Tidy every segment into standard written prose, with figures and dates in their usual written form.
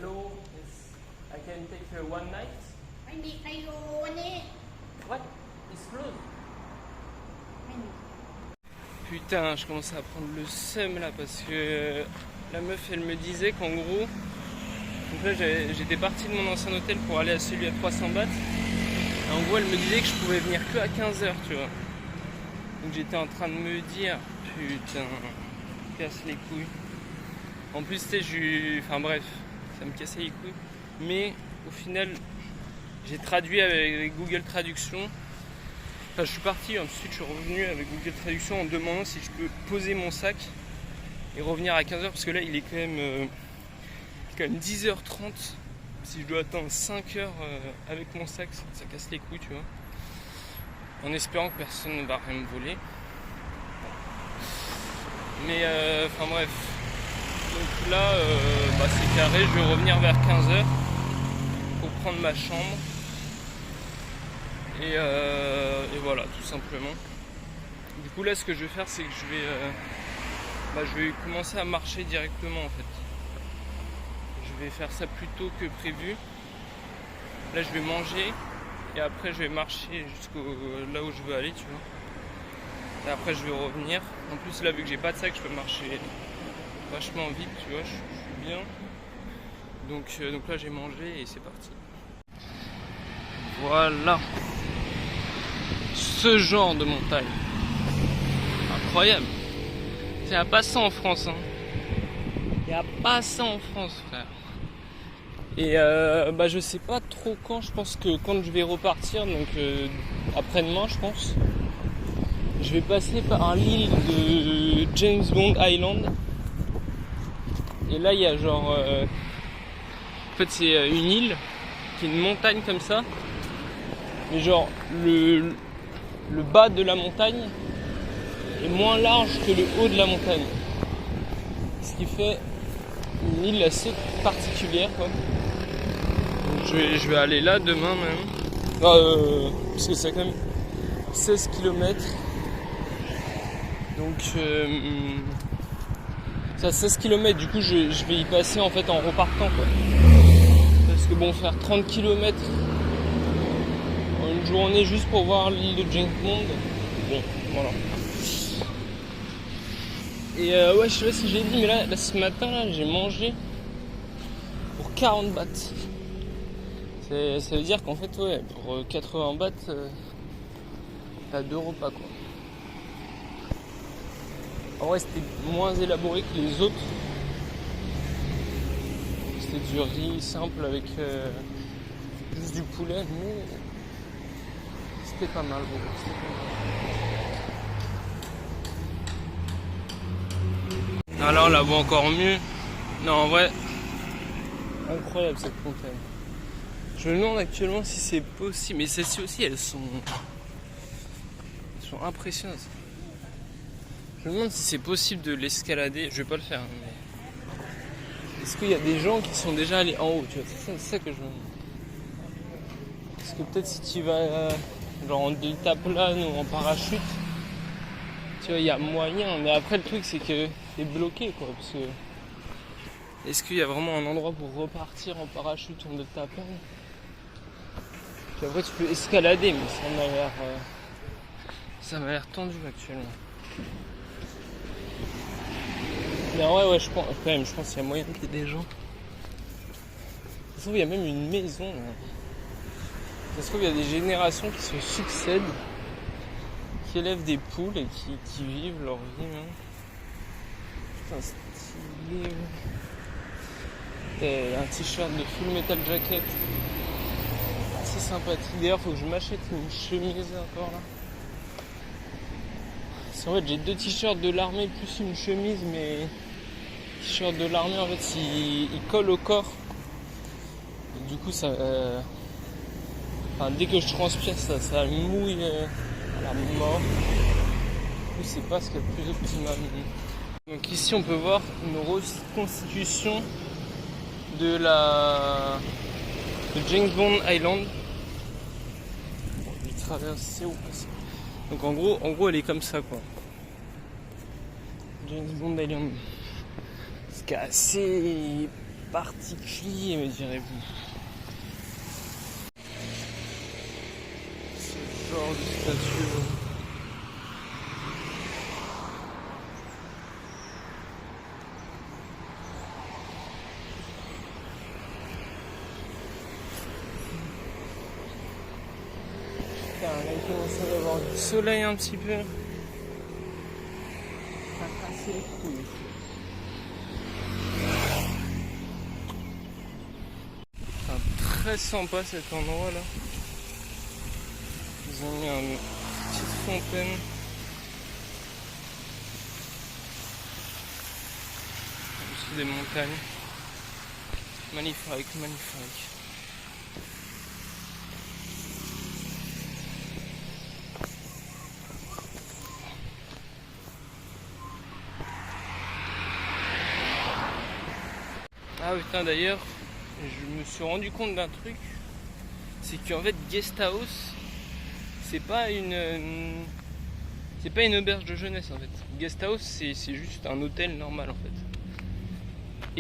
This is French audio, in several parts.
Hello, yes. I can take one night. ไม่มีใครอยู่วันนี้ What? It's closed. ไม่มี Putain, je commence à prendre le seum là parce que la meuf elle me disait qu'en gros, donc là j'étais parti de mon ancien hôtel pour aller à celui à 300 bahts. Et en gros elle me disait que je pouvais venir que à 15h, tu vois. Donc j'étais en train de me dire, putain, casse les couilles. En plus tu sais, enfin bref, ça me cassait les couilles. Mais au final, j'ai traduit avec Google Traduction. Enfin, je suis parti, ensuite je suis revenu avec Google Traduction en demandant si je peux poser mon sac et revenir à 15h parce que là il est quand même 10h30. Si je dois attendre 5h avec mon sac, ça casse les couilles, tu vois. En espérant que personne ne va rien me voler. Mais enfin bref. Donc là, c'est carré, je vais revenir vers 15h pour prendre ma chambre. Et voilà, tout simplement. Du coup là ce que je vais faire c'est que je vais commencer à marcher directement en fait. Je vais faire ça plus tôt que prévu. Là je vais manger et après je vais marcher jusqu'au là où je veux aller, tu vois. Et après je vais revenir. En plus là vu que j'ai pas de sac je peux marcher vachement vite, tu vois, je suis bien. Donc là j'ai mangé et c'est parti. Voilà. Ce genre de montagne. Incroyable. Il n'y a pas ça en France. Hein. Il n'y a pas ça en France, frère. Et je sais pas trop quand. Je pense que quand je vais repartir, donc après-demain, je pense, je vais passer par l'île de James Bond Island. Et là, il y a genre... en fait, c'est une île qui est une montagne comme ça. Mais genre, le bas de la montagne est moins large que le haut de la montagne. Ce qui fait une île assez particulière, quoi. Donc je vais aller là demain même. Parce que c'est quand même 16 km. Donc c'est à 16 km, du coup je vais y passer en fait en repartant, quoi. Parce que bon, faire 30 km une journée juste pour voir l'île de James Bond, bon, voilà. Et ouais, je sais pas si j'ai dit, mais là ce matin là, j'ai mangé pour 40 bahts. Ça veut dire qu'en fait, ouais, pour 80 bahts, t'as 2 repas, quoi. En vrai, c'était moins élaboré que les autres. C'était du riz simple avec juste du poulet, mais c'était pas mal. Bon, c'était pas mal. Alors, on la voit encore mieux. Non, en vrai, incroyable cette montagne. Je me demande actuellement si c'est possible. Mais celles-ci aussi, elles sont impressionnantes. Je me demande si c'est possible de l'escalader. Je vais pas le faire, mais est-ce qu'il y a des gens qui sont déjà allés en haut, tu vois, c'est ça que je me demande. Parce que peut-être si tu vas genre en deltaplane ou en parachute, tu vois, il y a moyen. Mais après le truc c'est que t'es bloqué, quoi, parce que est-ce qu'il y a vraiment un endroit pour repartir en parachute ou en deltaplane? Puis après tu peux escalader, mais ça m'a l'air tendu actuellement. Mais ouais, je pense qu'il y a moyen qu'il y ait des gens. Ça se trouve, il y a même une maison. Là. Ça se trouve, il y a des générations qui se succèdent, qui élèvent des poules et qui vivent leur vie. Hein. Putain, stylé. T'as un t-shirt de Full Metal Jacket. C'est sympathique. D'ailleurs, faut que je m'achète une chemise encore là. Parce qu'en fait, j'ai 2 t-shirts de l'armée plus une chemise, mais t-shirt de l'armée en fait il colle au corps. Et du coup ça dès que je transpire ça mouille à la mort. Du coup c'est pas ce qu'il y a de plus optimal. Donc ici on peut voir une reconstitution de James Bond Island. Je vais traverser où passer. Donc en gros elle est comme ça, quoi. James Bond Island. Ce qui est assez particulier, me direz-vous. Ce genre de statue. Putain, là il commence à y avoir du soleil un petit peu. Ça casse les couilles. Très sympa cet endroit là. Ils ont mis une petite fontaine. Au-dessus des montagnes. Magnifique, magnifique. Ah putain, d'ailleurs, je me suis rendu compte d'un truc, c'est qu'en fait guest house, c'est pas une auberge de jeunesse en fait. Guest house c'est juste un hôtel normal en fait.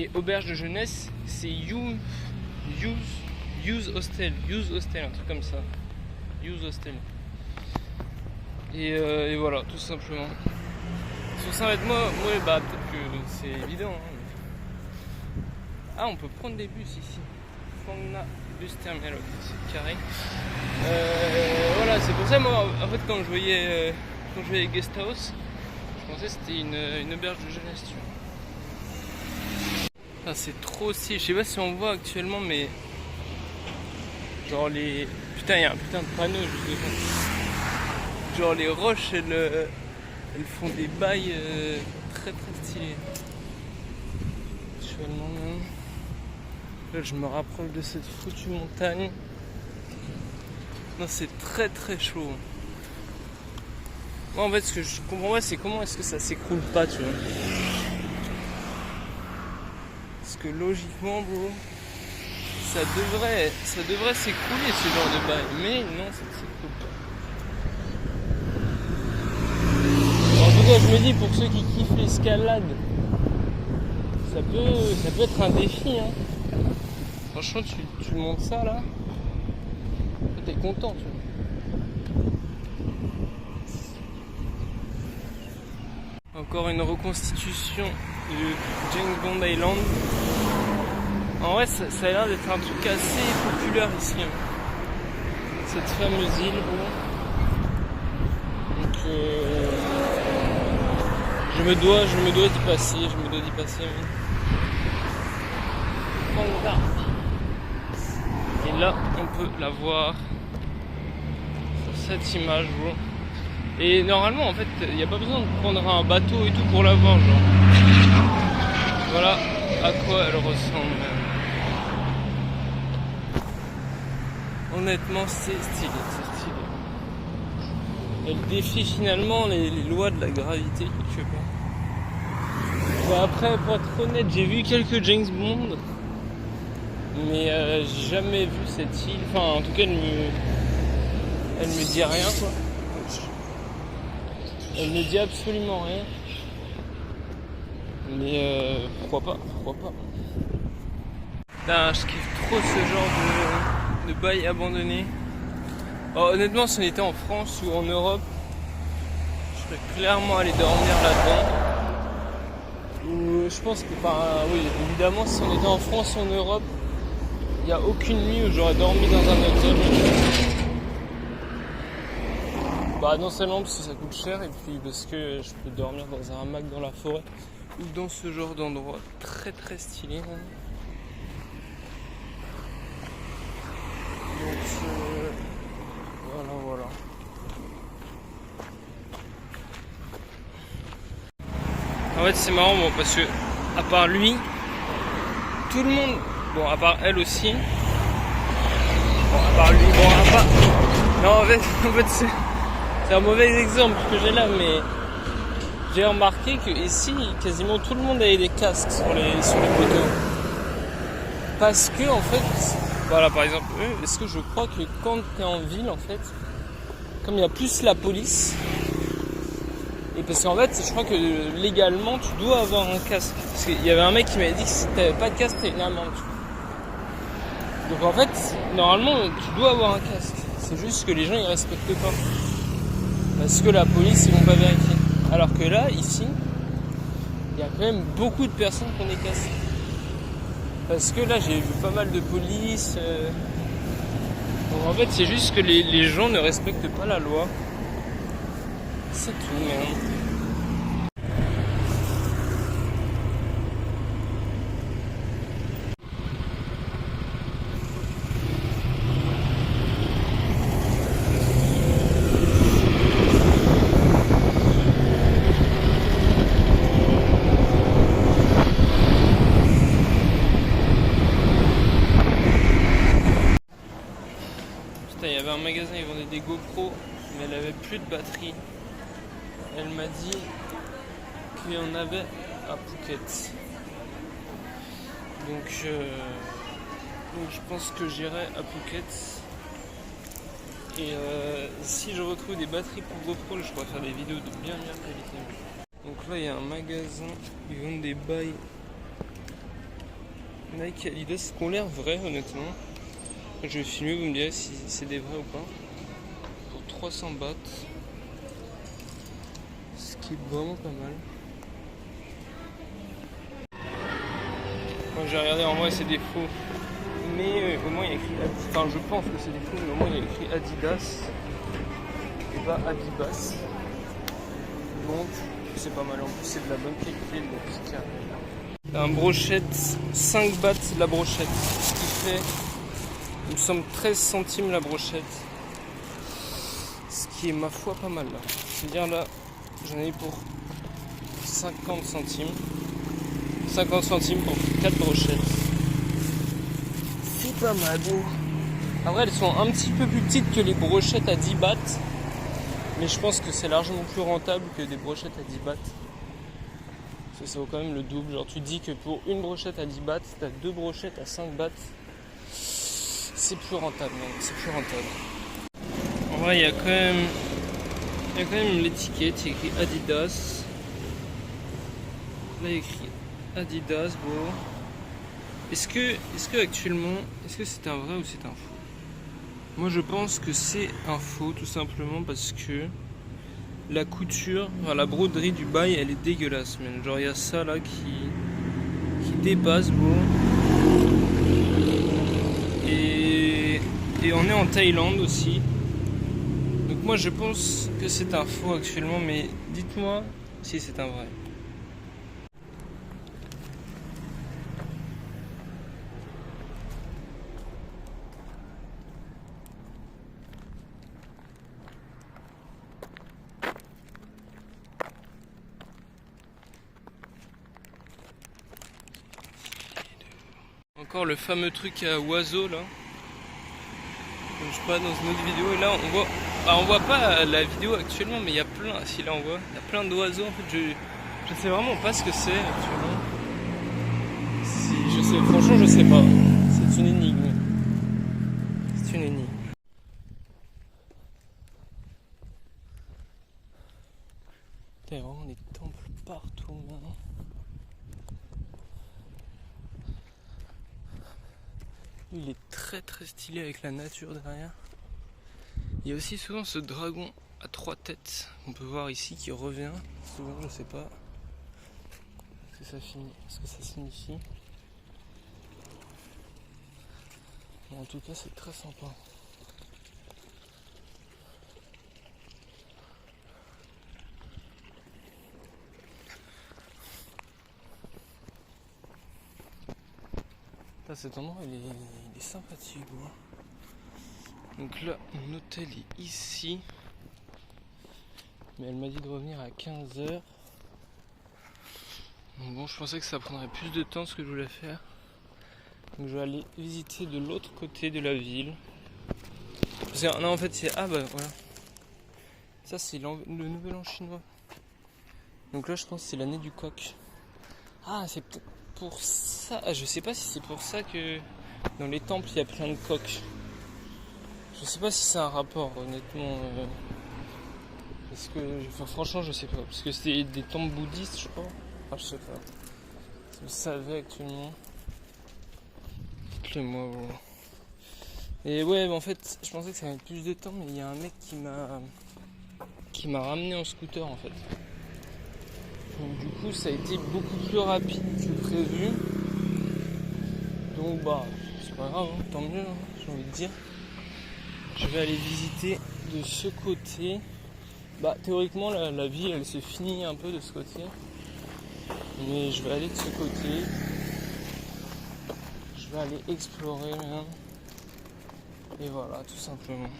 Et auberge de jeunesse c'est use hostel, un truc comme ça. Use hostel. Et voilà, tout simplement. Sur ça, moi bah peut-être que c'est évident. Hein. Ah, on peut prendre des bus ici. Fangna bus terminal, c'est carré. Voilà, c'est pour ça moi en fait quand je voyais guest house, je pensais que c'était une auberge de jeunesse, tu vois. Ah, c'est trop stylé, je sais pas si on voit actuellement mais genre les. Putain, il y a un putain de panneau juste devant. Genre les roches elles font des bails très très stylés. Actuellement même. Là, je me rapproche de cette foutue montagne. Non, c'est très très chaud. Moi, en fait, ce que je comprends pas, c'est comment est-ce que ça s'écroule pas, tu vois. Parce que logiquement, bro, ça devrait s'écrouler ce genre de bail. Mais non, ça ne s'écroule pas. En tout cas, je me dis, pour ceux qui kiffent l'escalade, ça peut être un défi, hein. Franchement, tu montes ça là, t'es content, tu vois. Encore une reconstitution de James Bond Island. En vrai, ça a l'air d'être un truc assez populaire ici. Hein. Cette fameuse île. Donc, je me dois d'y passer. Et là, on peut la voir sur cette image, bro. Et normalement, en fait, il n'y a pas besoin de prendre un bateau et tout pour la voir, genre. Voilà à quoi elle ressemble. Honnêtement, c'est stylé. Elle défie finalement les lois de la gravité, quelque part. Bon, après, pour être honnête, j'ai vu quelques James Bond. Mais j'ai jamais vu cette île, enfin en tout cas elle me dit rien quoi. Elle me dit absolument rien. Mais pourquoi pas. Putain, je kiffe trop ce genre de bail abandonné. Alors, honnêtement, si on était en France ou en Europe, je serais clairement allé dormir là-dedans. Ou je pense que oui, évidemment si on était en France ou en Europe, il n'y a aucune nuit où j'aurais dormi dans un hôtel. Bah non seulement parce que ça coûte cher et puis parce que je peux dormir dans un hamac dans la forêt ou dans ce genre d'endroit très très stylé. Hein. Donc voilà. En fait c'est marrant bon, parce que à part lui, tout le monde. Bon, à part elle aussi. Bon, à part lui. Non, en fait c'est un mauvais exemple que j'ai là, mais j'ai remarqué que ici, quasiment tout le monde avait des casques sur les poteaux. Parce que, en fait, voilà, par exemple, est-ce que je crois que quand t'es en ville, en fait, comme il y a plus la police, Et parce qu'en fait, je crois que légalement, tu dois avoir un casque. Parce qu'il y avait un mec qui m'avait dit que si t'avais pas de casque, t'as une amende. Donc en fait, normalement, tu dois avoir un casque. C'est juste que les gens, ils respectent pas. Parce que la police, ils vont pas vérifier. Alors que là, ici, il y a quand même beaucoup de personnes qui ont des casques. Parce que là, j'ai vu pas mal de police. Donc en fait, c'est juste que les gens ne respectent pas la loi. C'est tout, merde. Putain, il y avait un magasin, ils vendaient des GoPro, mais elle avait plus de batterie. Elle m'a dit qu'il y en avait à Phuket. Donc je pense que j'irai à Phuket. Et si je retrouve des batteries pour GoPro, je pourrais faire des vidéos de bien meilleure qualité. Donc là, il y a un magasin, ils vendent des bails Nike Adidas qui ont l'air vrais, honnêtement. Je vais filmer, vous me direz si c'est des vrais ou pas. Pour 300 bahts. Ce qui est vraiment pas mal. Moi j'ai regardé, en vrai c'est des faux. Mais au moins il y a écrit Adidas. Enfin je pense que c'est des faux, mais au moins il y a écrit Adidas. Et pas Adibas. Donc c'est pas mal. En plus c'est de la bonne qualité. Donc c'est carré. Un brochette, 5 bahts la brochette. Ce qui fait, il me semble, 13 centimes la brochette. Ce qui est ma foi pas mal là. C'est-à-dire là, j'en ai pour 50 centimes. 50 centimes pour 4 brochettes. C'est pas mal. Après, elles sont un petit peu plus petites que les brochettes à 10 bahts. Mais je pense que c'est largement plus rentable que des brochettes à 10 bahts. Parce que ça vaut quand même le double. Genre, tu dis que pour une brochette à 10 bahts, t'as 2 brochettes à 5 bahts. C'est plus rentable, non, c'est plus rentable. En vrai, il y a quand même l'étiquette, il y a écrit Adidas. Là, il y a écrit Adidas, bon. Est-ce que actuellement, est-ce que c'est un vrai ou c'est un faux? Moi, je pense que c'est un faux, tout simplement parce que la couture, enfin, la broderie du bail, elle est dégueulasse, man. Genre, il y a ça là qui dépasse, bon. Et on est en Thaïlande aussi. Donc moi je pense que c'est un faux actuellement, mais dites-moi si c'est un vrai. Encore le fameux truc à oiseaux là. Comme je crois dans une autre vidéo, et là on voit. Ah, on voit pas la vidéo actuellement, mais il y a plein. Si là on voit, il y a plein d'oiseaux. En fait, je sais vraiment pas ce que c'est actuellement. Franchement, je sais pas. C'est une énigme. C'est une énigme. Il y a vraiment des temples partout maintenant. Il est très très stylé avec la nature derrière. Il y a aussi souvent ce dragon à 3 têtes qu'on peut voir ici qui revient. Souvent, je sais pas ce que ça signifie. Mais en tout cas, c'est très sympa. Là, cet endroit, il est sympathique. Bon. Donc là, mon hôtel est ici. Mais elle m'a dit de revenir à 15h. Donc bon, je pensais que ça prendrait plus de temps ce que je voulais faire. Donc je vais aller visiter de l'autre côté de la ville. Non, en fait, c'est... Ah bah voilà. Ça, c'est le nouvel an chinois. Donc là, je pense que c'est l'année du coq. Ah, c'est peut-être pour ça. Ah, je sais pas si c'est pour ça que dans les temples, il y a plein de coqs. Je sais pas si c'est un rapport, honnêtement. Parce que, enfin, franchement, je sais pas. Parce que c'est des temples bouddhistes, je crois. Enfin, je sais pas. Si vous savez actuellement. Dites-le moi, bon. Et ouais, en fait, je pensais que ça allait mettre plus de temps, mais il y a un mec qui m'a ramené en scooter en fait. Donc du coup, ça a été beaucoup plus rapide que prévu. Donc bah, c'est pas grave, hein, tant mieux, hein, j'ai envie de dire. Je vais aller visiter de ce côté. Bah, théoriquement, la ville, elle se finit un peu de ce côté. Mais je vais aller de ce côté. Je vais aller explorer même. Et voilà, tout simplement.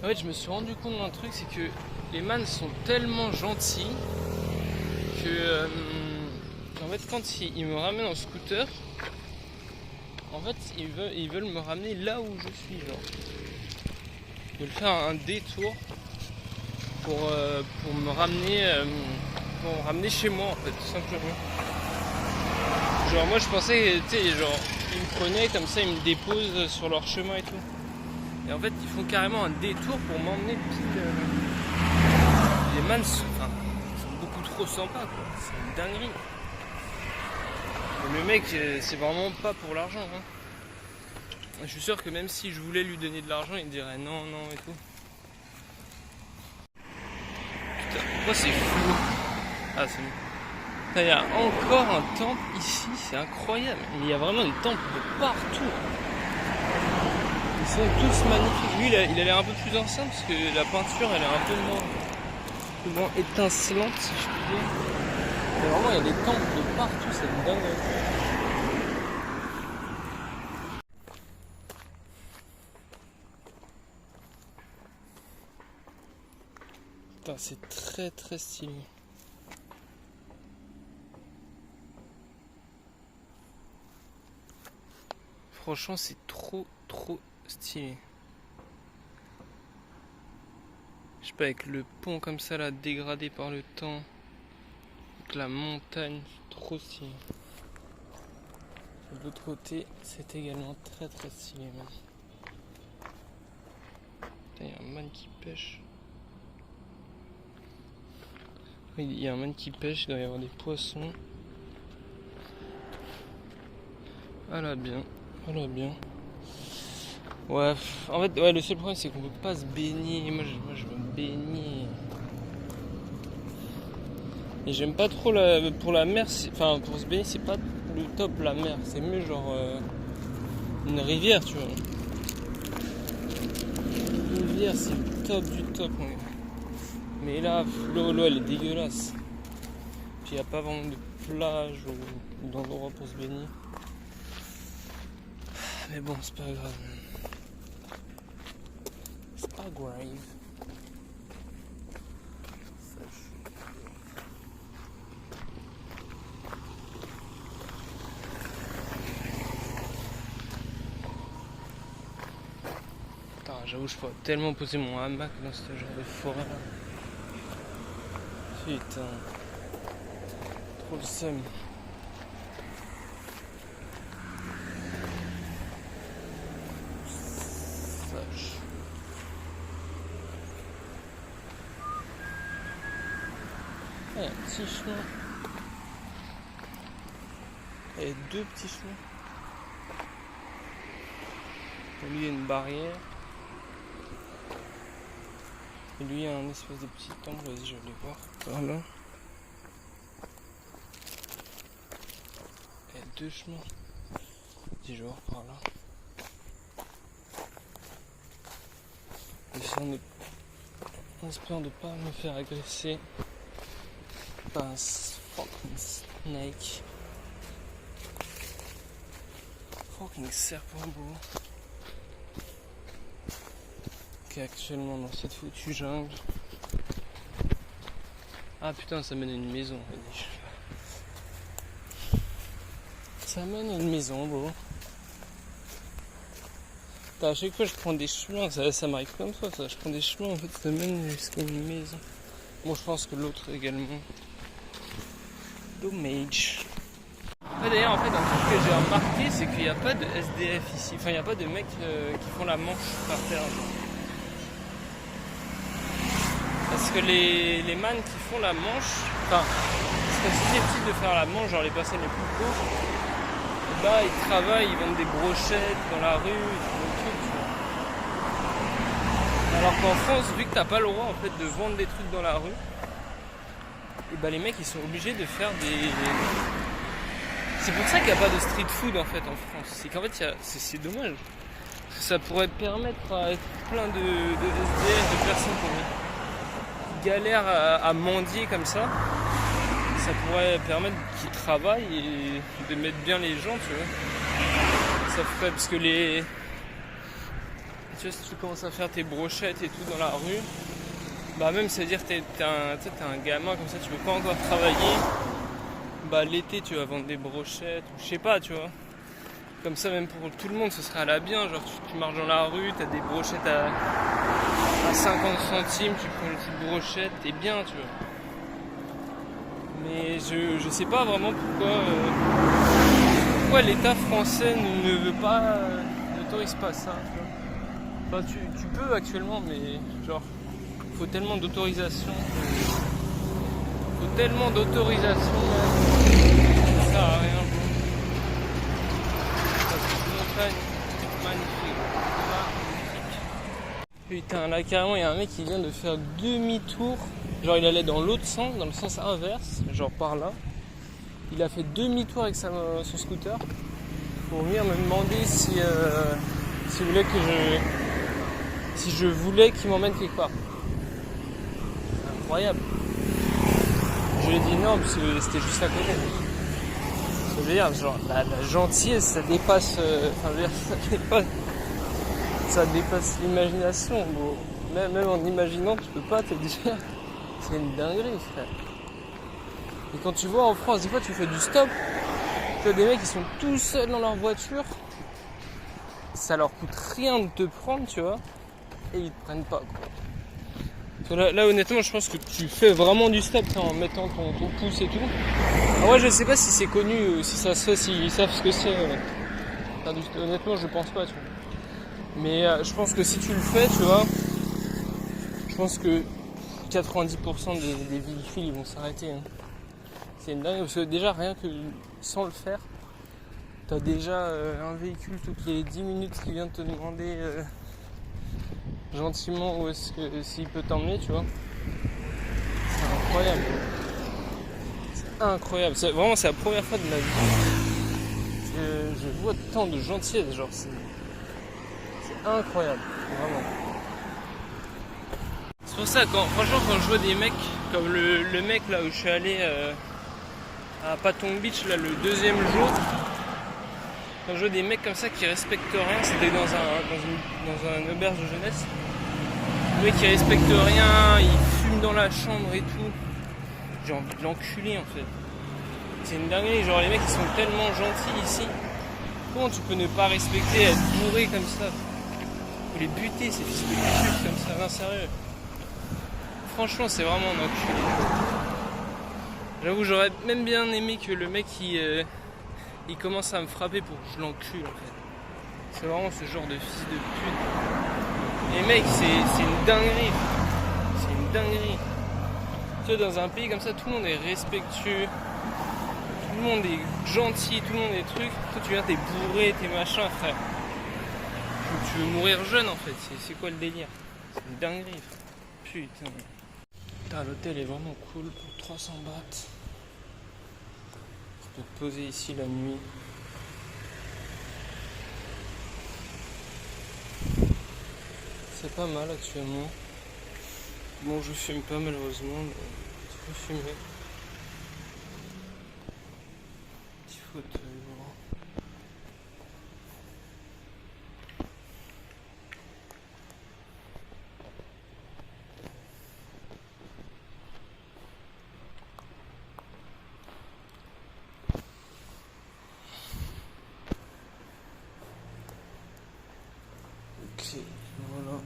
En fait, je me suis rendu compte d'un truc, c'est que les man sont tellement gentils que, en fait, quand ils me ramènent en scooter, en fait, ils veulent me ramener là où je suis, genre. Ils veulent faire un détour pour me ramener chez moi, en fait, tout simplement. Genre, moi, je pensais, tu sais, genre, ils me prenaient comme ça, ils me déposent sur leur chemin et tout. Et en fait, ils font carrément un détour pour m'emmener pile. Les man sont beaucoup trop sympas, quoi. C'est une dinguerie. Mais le mec, c'est vraiment pas pour l'argent. Hein. Je suis sûr que même si je voulais lui donner de l'argent, il me dirait non, non et tout. Putain, pourquoi c'est flou? Ah, c'est bon. Il y a encore un temple ici, c'est incroyable. Mais il y a vraiment des temples de partout. Ils sont tous magnifiques. Lui, il a l'air un peu plus ancien parce que la peinture, elle est un peu moins étincelante, si je puis dire. Mais vraiment, il y a des temples de partout, c'est une dingue. Putain, c'est très très stylé. Franchement, c'est trop stylé. Je sais pas, avec le pont comme ça là, dégradé par le temps, avec la montagne, trop stylé. De l'autre côté, c'est également très stylé même. Putain, il y a un man qui pêche. Il y a un man qui pêche, il doit y avoir des poissons. Voilà bien. Ouais, en fait, ouais, le seul problème c'est qu'on peut pas se baigner. Moi je veux me baigner. Et j'aime pas trop pour la mer, enfin pour se baigner, c'est pas le top la mer. C'est mieux genre une rivière, tu vois. Une rivière, c'est le top du top. Mais là, l'eau elle est dégueulasse. Puis y a pas vraiment de plage ou d'endroit pour se baigner. Mais bon, c'est pas grave. C'est pas grave. Putain, j'avoue, je pourrais tellement poser mon hamac dans ce genre de forêt là. Putain. Trop le seum. Il y a un petit chemin. Il y a deux petits chemins. Lui, il y a une barrière. Et lui, il y a un espèce de petit temple. Vas-y, je vais aller voir. Par là. Il y a deux chemins. Vas-y, je vais voir par là. En espérant de ne pas me faire agresser par un fucking snake. Fucking serpent beau. Qui est actuellement dans cette foutue jungle. Ah putain, ça mène à une maison. Ça mène à une maison, bro. À chaque fois je prends des chemins, ça m'arrive plein de fois ça. Je prends des chemins en fait, ça mène jusqu'à une maison. Bon, je pense que l'autre également. Dommage. D'ailleurs, en fait, un truc que j'ai remarqué, c'est qu'il n'y a pas de SDF ici. Enfin, il n'y a pas de mecs qui font la manche par terre. Ça, Parce que les man qui font la manche, enfin, qui seraient susceptibles de faire la manche, genre les personnes les plus pauvres, bah ils travaillent, ils vendent des brochettes dans la rue, ils font des trucs, tu vois. Alors qu'en France, vu que t'as pas le droit en fait de vendre des trucs dans la rue, et bah les mecs ils sont obligés de faire des... C'est pour ça qu'il n'y a pas de street food en fait en France. C'est qu'en fait c'est dommage. Ça pourrait permettre à plein de SDF, de personnes qui galèrent à mendier comme ça. Ça pourrait permettre qu'ils travaillent et de mettre bien les gens, tu vois. Ça ferait parce que tu vois, si tu commences à faire tes brochettes et tout dans la rue, bah même ça veut dire que t'es un gamin comme ça, tu peux pas encore travailler. Bah l'été tu vas vendre des brochettes ou je sais pas, tu vois. Comme ça même pour tout le monde ce serait à la bien, genre tu marches dans la rue, t'as des brochettes à 50 centimes, tu prends une petite brochette, t'es bien, tu vois. Mais je sais pas vraiment pourquoi l'État français ne veut pas, n'autorise pas ça, tu vois. Enfin tu peux actuellement, mais genre faut tellement d'autorisation. Ça sert à rien. Magnifique. Putain, là carrément il y a un mec qui vient de faire demi-tour. Genre il allait dans l'autre sens, dans le sens inverse, genre par là. Il a fait demi-tour avec son scooter pour venir me demander si je voulais qu'il m'emmène quelque part. C'est incroyable. Je lui ai dit non parce que c'était juste à côté. Je veux dire, genre, la gentillesse, ça dépasse, ça dépasse l'imagination. Bon, même en imaginant, tu peux pas te dire, c'est une dinguerie, frère. Et quand tu vois en France, des fois tu fais du stop, tu as des mecs qui sont tout seuls dans leur voiture, ça leur coûte rien de te prendre, tu vois, et ils te prennent pas, quoi. Là honnêtement je pense que tu fais vraiment du stop en mettant ton pouce et tout. Alors, ouais je sais pas si c'est connu, si ça se fait, s'ils savent ce que c'est. Honnêtement je pense pas, tu vois. Mais je pense que si tu le fais, tu vois, je pense que 90% des véhicules ils vont s'arrêter. Hein. C'est une dingue parce que déjà rien que sans le faire, t'as déjà un véhicule toutes les 10 minutes qui vient te demander gentiment où est-ce que s'il peut t'emmener, tu vois. C'est incroyable. C'est incroyable. C'est la première fois de ma vie que je vois tant de gentillesse, genre c'est incroyable, vraiment. C'est pour ça franchement quand je vois des mecs comme le mec là où je suis allé à Patong Beach là le deuxième jour, quand je vois des mecs comme ça qui respectent rien, c'était dans un auberge de jeunesse. Le mec qui respecte rien, il fume dans la chambre et tout. J'ai envie de l'enculer en fait. C'est une dinguerie, genre les mecs ils sont tellement gentils ici. Comment tu peux ne pas respecter, être bourré comme ça? Faut les buter ces fils de pute comme ça, non sérieux. Franchement c'est vraiment un enculé. J'avoue j'aurais même bien aimé que le mec il commence à me frapper pour que je l'encule en fait. C'est vraiment ce genre de fils de pute. Et mec, c'est une dinguerie. C'est une dinguerie. Tu vois, dans un pays comme ça, tout le monde est respectueux. Tout le monde est gentil, tout le monde est truc. Toi, tu viens, t'es bourré, t'es machin, frère. Tu veux mourir jeune, en fait. C'est quoi le délire? C'est une dinguerie, frère. Putain. Putain, l'hôtel est vraiment cool pour 300 bahts. Tu peux te poser ici la nuit. C'est pas mal actuellement. Bon, je fume pas malheureusement, mais tu peux fumer. Petit fauteuil. Ok, voilà.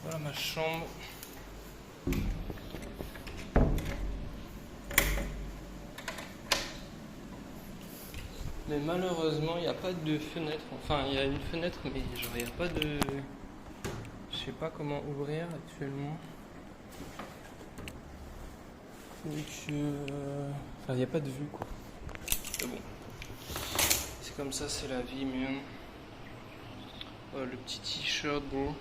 Voilà ma chambre. Mais malheureusement, il n'y a pas de fenêtre. Enfin, il y a une fenêtre, mais genre, il n'y a pas de... Je sais pas comment ouvrir actuellement. Donc, enfin, il n'y a pas de vue, quoi. Mais bon. C'est comme ça, c'est la vie, mais... Oh, le petit t-shirt, bon.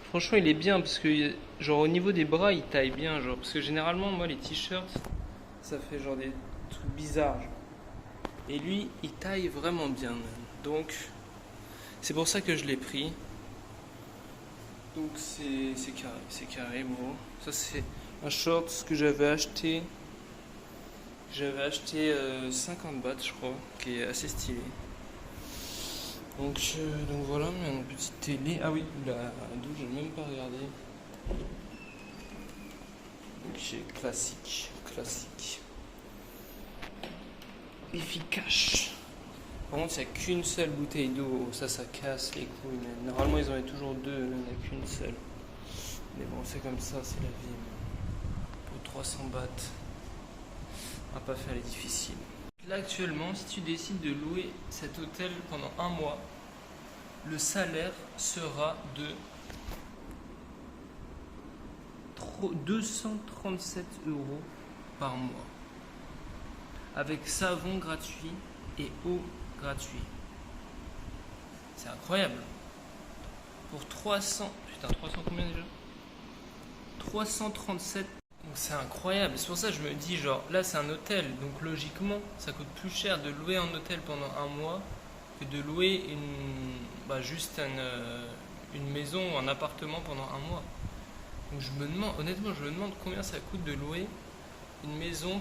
Franchement, il est bien, parce que, genre, au niveau des bras, il taille bien, genre. Parce que généralement, moi, les t-shirts, ça fait genre des trucs bizarres, genre. Et lui, il taille vraiment bien, même. Donc, c'est pour ça que je l'ai pris. Donc, c'est carré, bon. Ça, c'est un short que j'avais acheté. J'avais acheté 50 bahts, je crois, qui est assez stylé. Donc voilà, mais une petite télé. Ah oui, la douche, j'ai même pas regardé. Ok, classique. Efficace. Par contre, il n'y a qu'une seule bouteille d'eau. Ça casse les couilles. Mais normalement, ils en avaient toujours deux. Il n'y en a qu'une seule. Mais bon, c'est comme ça, c'est la vie. Pour 300 bahts, on va pas faire les difficiles. Là, actuellement, si tu décides de louer cet hôtel pendant un mois, le salaire sera de 237 € par mois. Avec savon gratuit et eau gratuit. C'est incroyable. Pour 300... Putain, 300 combien déjà 337. Donc c'est incroyable. C'est pour ça que je me dis, genre, là c'est un hôtel. Donc logiquement, ça coûte plus cher de louer un hôtel pendant un mois que de louer juste une maison ou un appartement pendant un mois. Donc je me demande, honnêtement, je me demande combien ça coûte de louer une maison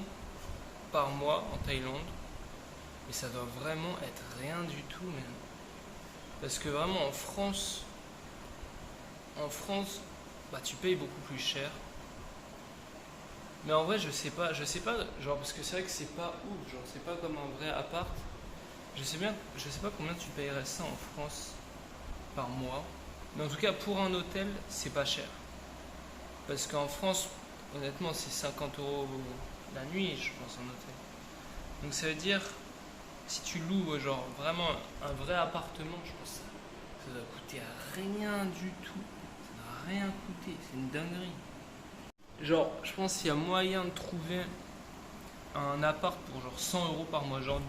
par mois en Thaïlande. Et ça doit vraiment être rien du tout, même. Parce que vraiment en France, tu payes beaucoup plus cher. Mais en vrai, je sais pas, genre, parce que c'est vrai que c'est pas ouf, genre, c'est pas comme un vrai appart. Je sais pas combien tu payerais ça en France par mois. Mais en tout cas, pour un hôtel, c'est pas cher. Parce qu'en France, honnêtement, c'est 50 € la nuit, je pense, en hôtel. Donc ça veut dire, si tu loues, genre, vraiment un vrai appartement, je pense que ça doit coûter rien du tout. Ça doit rien coûter, c'est une dinguerie. Genre, je pense qu'il y a moyen de trouver un appart pour genre 100 € par mois, genre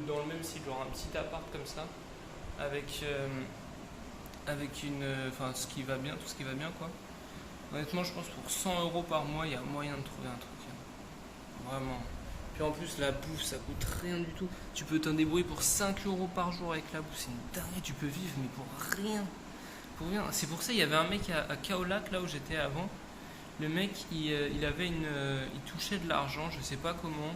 dans le même style, genre un petit appart comme ça, avec enfin ce qui va bien, tout ce qui va bien quoi. Honnêtement, je pense pour 100 € par mois, il y a moyen de trouver un truc, hein. Vraiment. Puis en plus, la bouffe, ça coûte rien du tout. Tu peux t'en débrouiller pour 5 € par jour avec la bouffe, c'est une dinguerie, tu peux vivre, mais pour rien. Pour rien. C'est pour ça, il y avait un mec à Khao Lak, là où j'étais avant. Le mec, il avait il touchait de l'argent, je sais pas comment,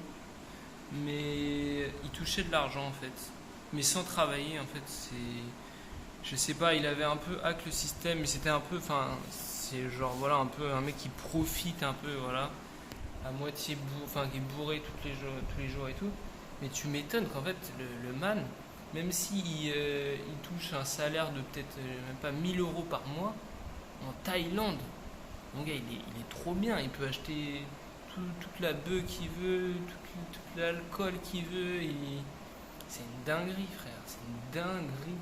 mais il touchait de l'argent en fait, mais sans travailler en fait. Je sais pas, il avait un peu hack le système, mais c'était un peu, enfin, c'est genre voilà un peu un mec qui profite un peu, voilà, à moitié enfin qui est bourré tous les jours et tout. Mais tu m'étonnes qu'en fait le man, même si il touche un salaire de peut-être même pas 1000 € par mois en Thaïlande. Mon gars, il est trop bien. Il peut acheter toute la bœuf qu'il veut, tout l'alcool qu'il veut. C'est une dinguerie, frère. C'est une dinguerie.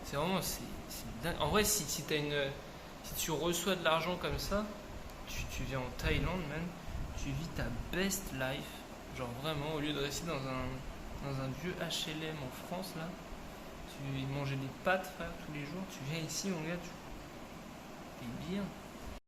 C'est vraiment, c'est une dinguerie. En vrai, si tu reçois de l'argent comme ça, tu viens en Thaïlande, même, tu vis ta best life. Genre vraiment, au lieu de rester dans un vieux HLM en France, là, tu mangeais des pâtes, frère, tous les jours. Tu viens ici, mon gars, t'es bien.